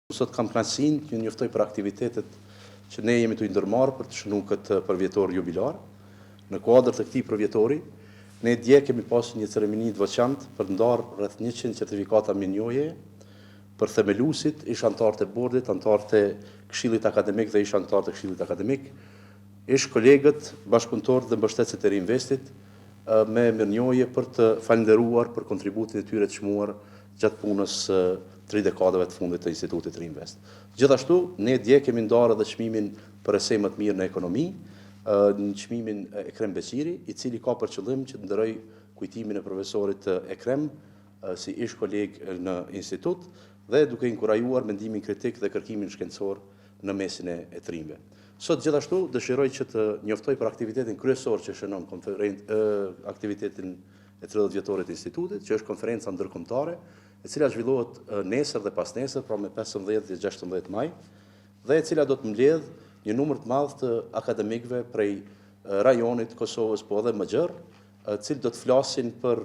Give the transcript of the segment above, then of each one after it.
Sot kam kënaqësinë që njoftoj për aktivitetet që ne jemi të ndërmarrë për të shënuar këtë përvjetor jubilar. Në kuadër të këtij përvjetori, ne dje kemi pasur një ceremoni të veçantë për ndarë rreth 100 certifikata mirënjohje për themeluesit, ish anëtarë të bordit, anëtarë të Këshillit Akademik dhe ish anëtarë të Këshillit Akademik, ish kolegët, bashkëpunëtorët dhe mbështetësit e Reinvestit me mirënjohje për të falënderuar për kontributin e tyre të çmuar gjatë punës 3 dekadave të fundit të Institutit Reinvest. Gjithashtu, ne dje kemi ndarë edhe çmimin për esej më të mirë në ekonomi, në çmimin Ekrem Beqiri, i cili ka për qëllim që të ndëroj kujtimin e profesorit Ekrem si ish koleg në institut dhe duke inkurajuar mendimin kritik dhe kërkimin shkencor në mesin e të rinjve. Sot gjithashtu dëshiroj që të njoftoj për aktivitetin kryesor që shënon aktivitetin e 30 vjetorit të institutit, që është konferenca ndërkombëtare, e cila zhvillohet nesër dhe pas nesër, pra me 15 dhe 16 maj, dhe e cila do të mbledh një numër të madh të akademikëve prej rajonit Kosovës, po edhe më gjerë, të cilët do të flasin për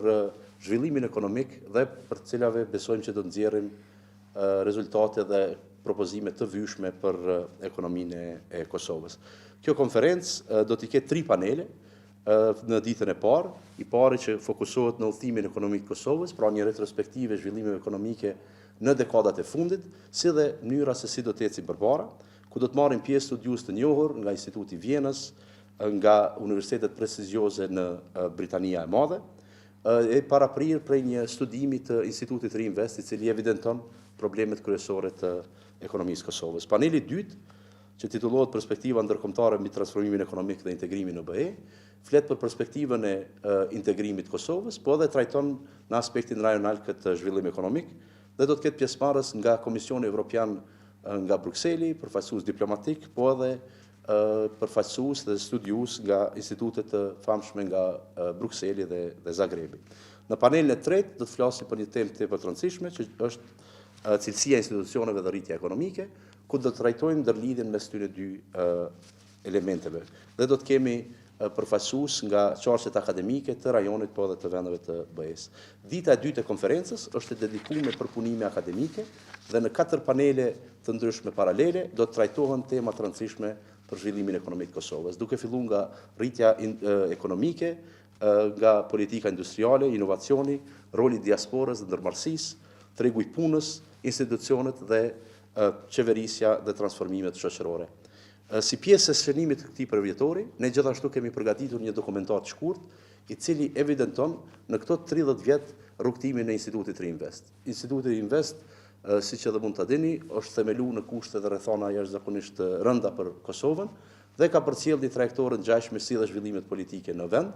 zhvillimin ekonomik dhe për të cilave besojmë që do të nxjerrim rezultate dhe propozime të vyshme për ekonominë e Kosovës. Kjo konferencë do t'i ketë 3 panele në ditën e parë, i pari që fokusohet në udhëtimin ekonomik të Kosovës, pra një retrospektive zhvillimeve ekonomike në dekadat e fundit, si dhe mënyra se si do të ecë përpara, ku do të marrin pjesë studiues të njohur nga Instituti Vjenës, nga universitetet prestigjioze në Britania e Madhe, e paraprirë prej një studimi të Institutit Reinvest, i cili evidenton problemet kryesore të ekonomisë Kosovës. Paneli i dytë, që titullohet Perspektiva ndërkombëtare mbi transformimin ekonomik dhe integrimin në BE, flet për perspektivën e integrimit të Kosovës, po edhe trajton në aspektin rajonal këtë zhvillim ekonomik, dhe do të ketë pjesëmarrës nga Komisioni Evropian nga Brukseli, përfaqësues diplomatik, po edhe përfaqësues dhe studiues nga institutet të famshme nga Brukseli dhe Zagrebi. Në panelin e tretë do të flasim për një temë tepër të rëndësishme, që është cilësia e institucioneve dhe rritja ekonomike, ku do të trajtojmë ndërlidhjen mes këtyre dy elementeve. Dhe do të kemi përfaqësues nga qarqet akademike të rajonit, po edhe të vendeve të BE-s. Dita e dytë e konferencës është e dedikuar me përpunime akademike dhe në 4 panele të ndryshme paralele do të trajtohen tema të rëndësishme për zhvillimin ekonomik të Kosovës, duke filluar nga rritja ekonomike, nga politika industriale, inovacioni, roli i diasporës dhe ndërmarrësisë, tregu i punës, institucionet dhe qeverisja dhe transformimet shoqërore. Si pjesë e shënimit të këtij përvjetori, ne gjithashtu kemi përgatitur një dokumentar të shkurt, i cili evidenton në këto 30 vjet rrugtimin e Institutit Reinvest. Instituti Reinvest, siç edhe mund ta dini, është themeluar në kushte dhe rrethana jashtëzakonisht rënda për Kosovën dhe ka përcjell një trajektorë ngjashme si dhe zhvillimet politike në vend,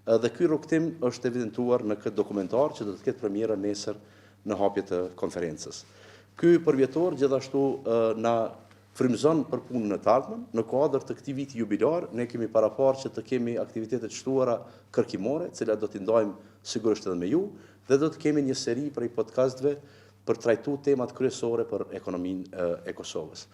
dhe ky rrugtim është evidentuar në këtë dokumentar që do të ketë premierë nesër në hapje të konferencës. Ky përvjetor gjithashtu na frymëzon për punën e të ardhmen. Në kuadër të këtij viti jubilar, ne kemi paraparë që të kemi aktivitete të shtuara kërkimore, të cilat do t'i ndajmë sigurisht edhe me ju, dhe do të kemi një seri prej podcastëve për trajtuar temat kryesore për ekonominë e Kosovës.